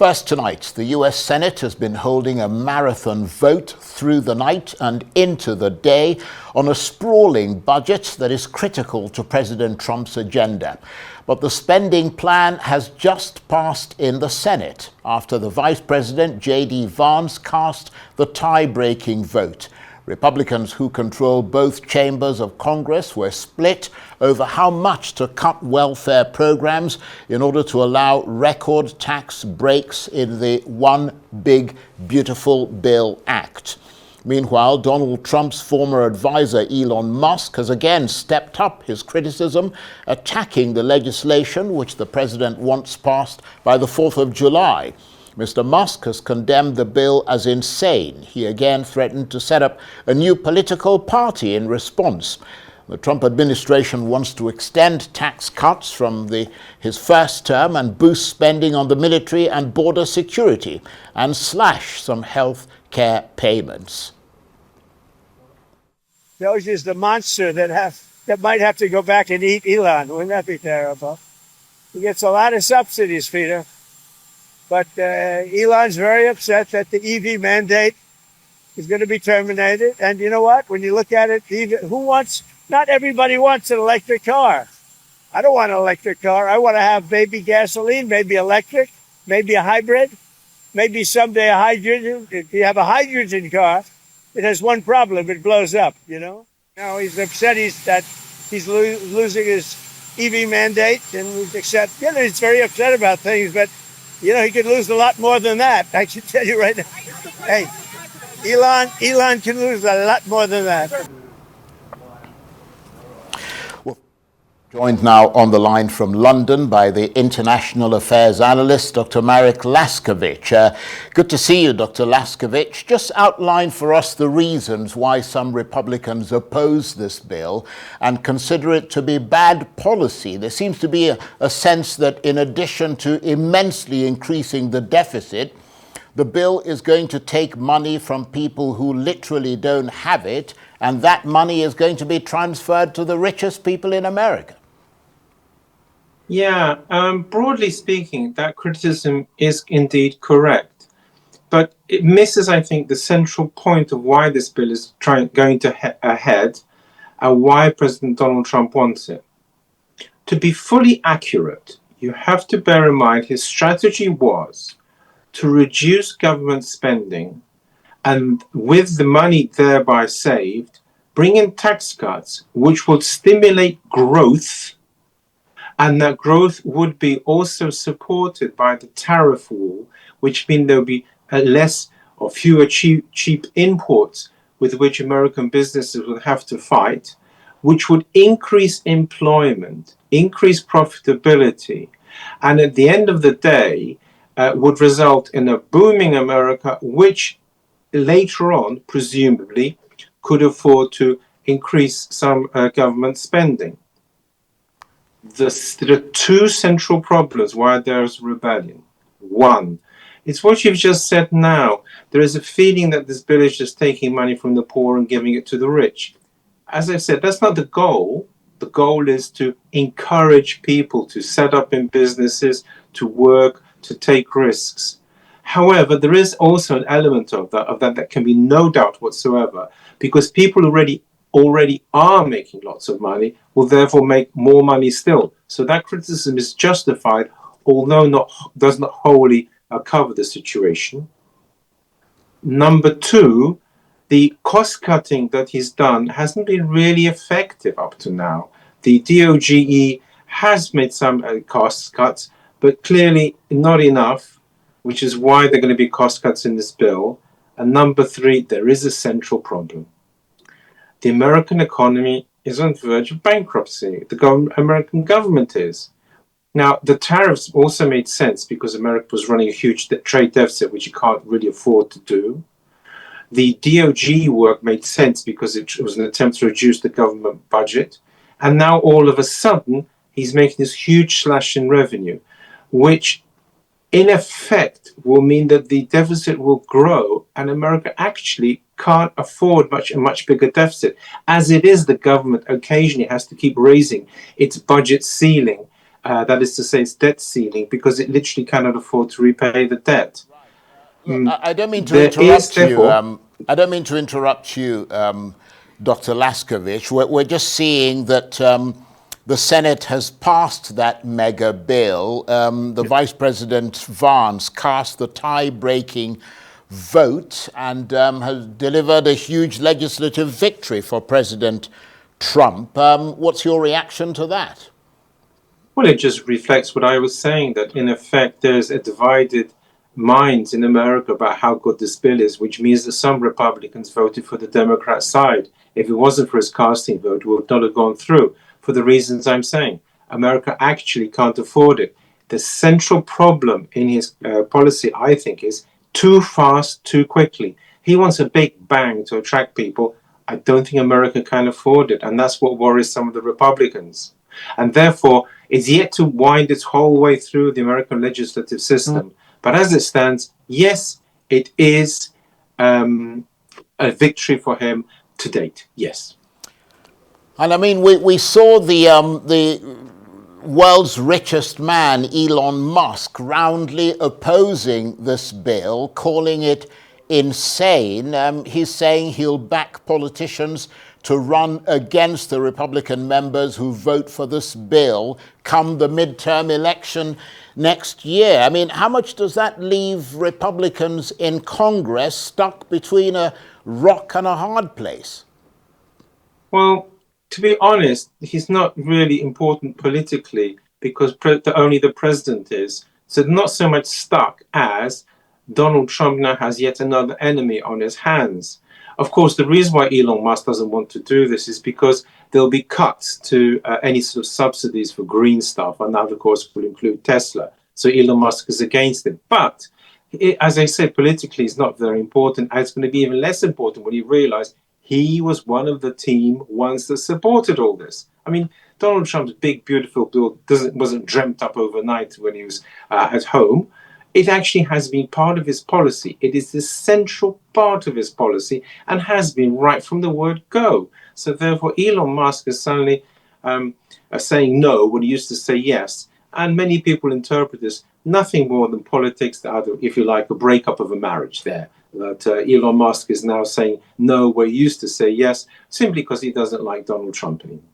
First tonight, the US Senate has been holding a marathon vote through the night and into the day on a sprawling budget that is critical to President Trump's agenda. But the spending plan has just passed in the Senate after the Vice President, J.D. Vance, cast the tie-breaking vote. Republicans who control both chambers of Congress were split over how much to cut welfare programs in order to allow record tax breaks in the One Big Beautiful Bill Act. Meanwhile, Donald Trump's former advisor Elon Musk has again stepped up his criticism, attacking the legislation which the president wants passed by the 4th of July. Mr. Musk has condemned the bill as insane. He again threatened to set up a new political party in response. The Trump administration wants to extend tax cuts from his first term and boost spending on the military and border security and slash some health care payments. Doge is the monster that might have to go back and eat Elon. Wouldn't that be terrible? He gets a lot of subsidies, Peter. But Elon's very upset that the EV mandate is going to be terminated. And you know what? When you look at it, not everybody wants an electric car. I don't want an electric car. I want to have maybe gasoline, maybe electric, maybe a hybrid, maybe someday a hydrogen. If you have a hydrogen car, it has one problem. It blows up, you know. Now he's upset that he's losing his EV mandate. And he's very upset about things, but you know, he could lose a lot more than that. I can tell you right now. Hey, Elon can lose a lot more than that. Well, joined now on the line from London by the international affairs analyst, Dr. Marek Lazciewicz. Good to see you, Dr. Lazciewicz. Just outline for us the reasons why some Republicans oppose this bill and consider it to be bad policy. There seems to be a sense that in addition to immensely increasing the deficit, the bill is going to take money from people who literally don't have it, and that money is going to be transferred to the richest people in America. Yeah, broadly speaking, that criticism is indeed correct. But it misses, I think, the central point of why this bill is going ahead and why President Donald Trump wants it. To be fully accurate, you have to bear in mind his strategy was to reduce government spending and with the money thereby saved, bring in tax cuts which would stimulate growth, and that growth would be also supported by the tariff wall, which means there will be less or fewer cheap imports with which American businesses will have to fight, which would increase employment, increase profitability, and at the end of the day would result in a booming America, which later on, presumably, could afford to increase some government spending. There are two central problems why there's rebellion. One, it's what you've just said now. There is a feeling that this bill is just taking money from the poor and giving it to the rich. As I said, that's not the goal. The goal is to encourage people to set up in businesses, to work, to take risks. However, there is also an element of that can be no doubt whatsoever, because people already are making lots of money, will therefore make more money still. So that criticism is justified, although does not wholly cover the situation. Number two, the cost cutting that he's done hasn't been really effective up to now. The DOGE has made some cost cuts, but clearly not enough, which is why there are going to be cost cuts in this bill. And number three, there is a central problem. The American economy is on the verge of bankruptcy. The American government is. Now, the tariffs also made sense because America was running a huge trade deficit, which you can't really afford to do. The DOGE work made sense because it was an attempt to reduce the government budget. And now all of a sudden, he's making this huge slash in revenue, which in effect will mean that the deficit will grow and America actually can't afford a much bigger deficit. As it is, the government occasionally has to keep raising its budget ceiling That is to say, its debt ceiling, because it literally cannot afford to repay the debt. Look, I don't mean to There is, interrupt you. therefore, I don't mean to interrupt you, Dr. Lazciewicz. We're just seeing that the Senate has passed that mega bill. The Vice President Vance cast the tie-breaking vote and has delivered a huge legislative victory for President Trump. What's your reaction to that? well, it just reflects what I was saying, that in effect there's a divided mind in America about how good this bill is, which means that some Republicans voted for the Democrat side. If it wasn't for his casting vote, it would not have gone through for the reasons I'm saying. America actually can't afford it. The central problem in his policy, I think, is too fast, too quickly. He wants a big bang to attract people. I don't think America can afford it. And that's what worries some of the Republicans. And therefore, it's yet to wind its whole way through the American legislative system. But as it stands, yes, it is a victory for him to date. Yes. And I mean, we saw the world's richest man, Elon Musk, roundly opposing this bill, calling it insane. He's saying he'll back politicians to run against the Republican members who vote for this bill come the midterm election next year. I mean, how much does that leave Republicans in Congress stuck between a rock and a hard place? Well, to be honest, he's not really important politically because only the president is. So not so much stuck as Donald Trump now has yet another enemy on his hands. Of course, the reason why Elon Musk doesn't want to do this is because there'll be cuts to any sort of subsidies for green stuff. And that, of course, will include Tesla. So Elon Musk is against it. But as I said, politically, it's not very important. And it's going to be even less important when you realize he was one of the team once that supported all this. I mean, Donald Trump's big, beautiful bill wasn't dreamt up overnight when he was at home. It actually has been part of his policy. It is the central part of his policy and has been right from the word go. So therefore, Elon Musk is suddenly saying no when he used to say yes. And many people interpret this nothing more than politics, if you like, a breakup of a marriage there. That Elon Musk is now saying no where he used to say yes, simply because he doesn't like Donald Trump anymore.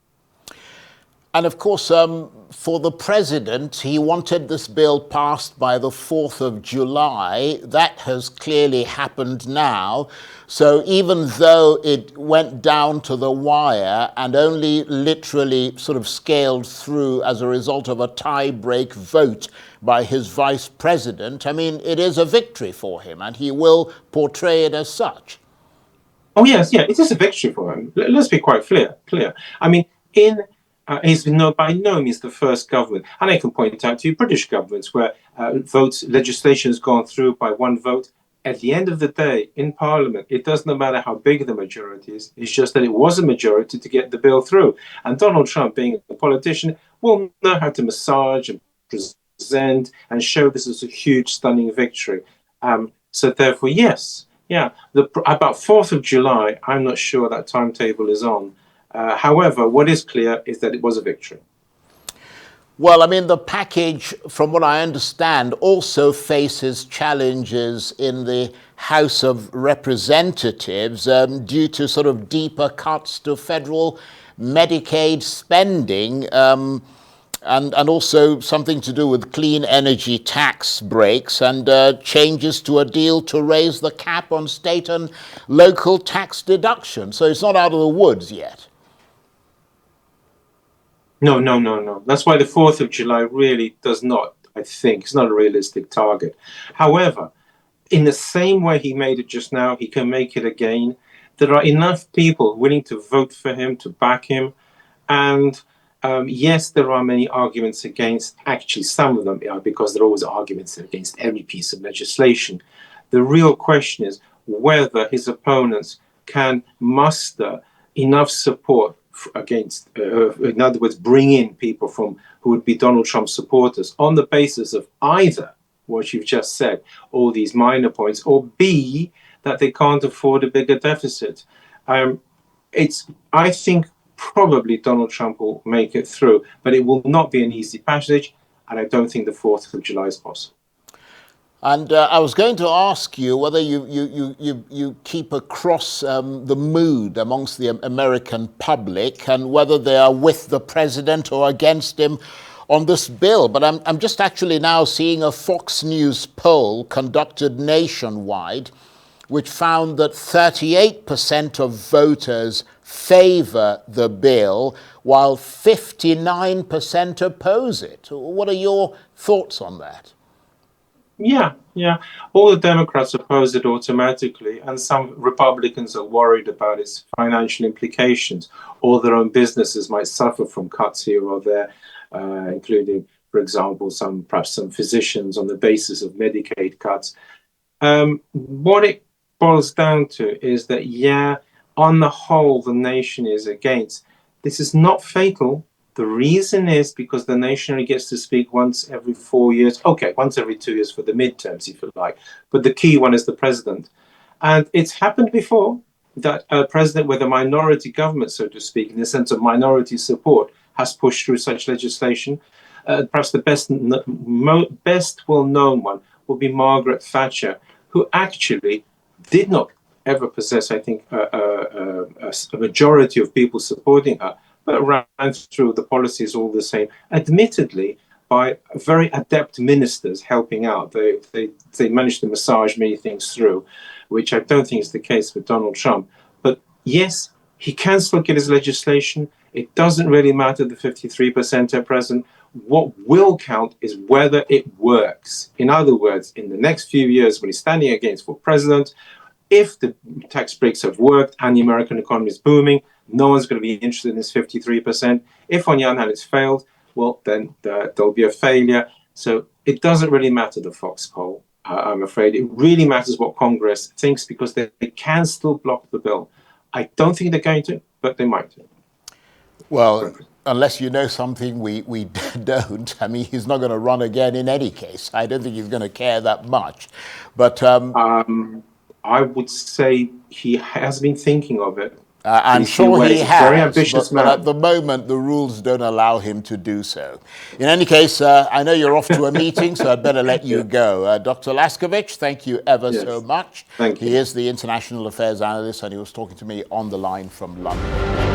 And of course, for the president, he wanted this bill passed by the 4th of July. That has clearly happened now. So even though it went down to the wire and only literally sort of scaled through as a result of a tie-break vote by his vice president, I mean, it is a victory for him, and he will portray it as such. Oh, yes, yeah, it is a victory for him. Let's be quite clear. I mean, he's by no means the first government, and I can point out to you British governments where legislation has gone through by one vote. At the end of the day, in Parliament, it doesn't matter how big the majority is. It's just that it was a majority to get the bill through. And Donald Trump, being a politician, will know how to massage and present and show this as a huge, stunning victory. So therefore, yes, yeah, about 4th of July, I'm not sure that timetable is on. However, what is clear is that it was a victory. Well, I mean, the package, from what I understand, also faces challenges in the House of Representatives due to sort of deeper cuts to federal Medicaid spending and also something to do with clean energy tax breaks and changes to a deal to raise the cap on state and local tax deduction. So it's not out of the woods yet. No. That's why the 4th of July really does not, I think, it's not a realistic target. However, in the same way he made it just now, he can make it again. There are enough people willing to vote for him, to back him. And yes, there are many arguments against, actually some of them are, because there are always arguments against every piece of legislation. The real question is whether his opponents can muster enough support against, in other words, bring in people who would be Donald Trump supporters on the basis of either what you've just said, all these minor points, or B, that they can't afford a bigger deficit. I think probably Donald Trump will make it through, but it will not be an easy passage, and I don't think the 4th of July is possible. And I was going to ask you whether you keep across the mood amongst the American public and whether they are with the president or against him on this bill. But I'm just actually now seeing a Fox News poll conducted nationwide, which found that 38% of voters favor the bill, while 59% oppose it. What are your thoughts on that? Yeah. All the Democrats oppose it automatically, and some Republicans are worried about its financial implications, or their own businesses might suffer from cuts here or there, including, for example, perhaps some physicians on the basis of Medicaid cuts. What it boils down to is that, on the whole, the nation is against. This is not fatal. The reason is because the nation only gets to speak once every 4 years. Okay, once every 2 years for the midterms, if you like. But the key one is the president. And it's happened before that a president with a minority government, so to speak, in the sense of minority support, has pushed through such legislation. Perhaps the best well-known one would be Margaret Thatcher, who actually did not ever possess, I think, a majority of people supporting her, but ran through the policies all the same, admittedly by very adept ministers helping out. They managed to massage many things through, which I don't think is the case with Donald Trump. But yes, he can still get his legislation. It doesn't really matter the 53% at present. What will count is whether it works. In other words, in the next few years, when he's standing against for president, if the tax breaks have worked and the American economy is booming, no one's going to be interested in this 53%. If on the other hand it's failed, well, then there'll be a failure. So it doesn't really matter, the Fox poll, I'm afraid. It really matters what Congress thinks, because they can still block the bill. I don't think they're going to, but they might. Well, unless you know something we don't. I mean, he's not going to run again in any case. I don't think he's going to care that much. But I would say he has been thinking of it. I'm sure he has, very ambitious man. But at the moment, the rules don't allow him to do so. In any case, I know you're off to a meeting, so I'd better let you go. Dr. Lazciewicz, thank you ever so much. Thank you. He is the International Affairs Analyst, and he was talking to me on the line from London.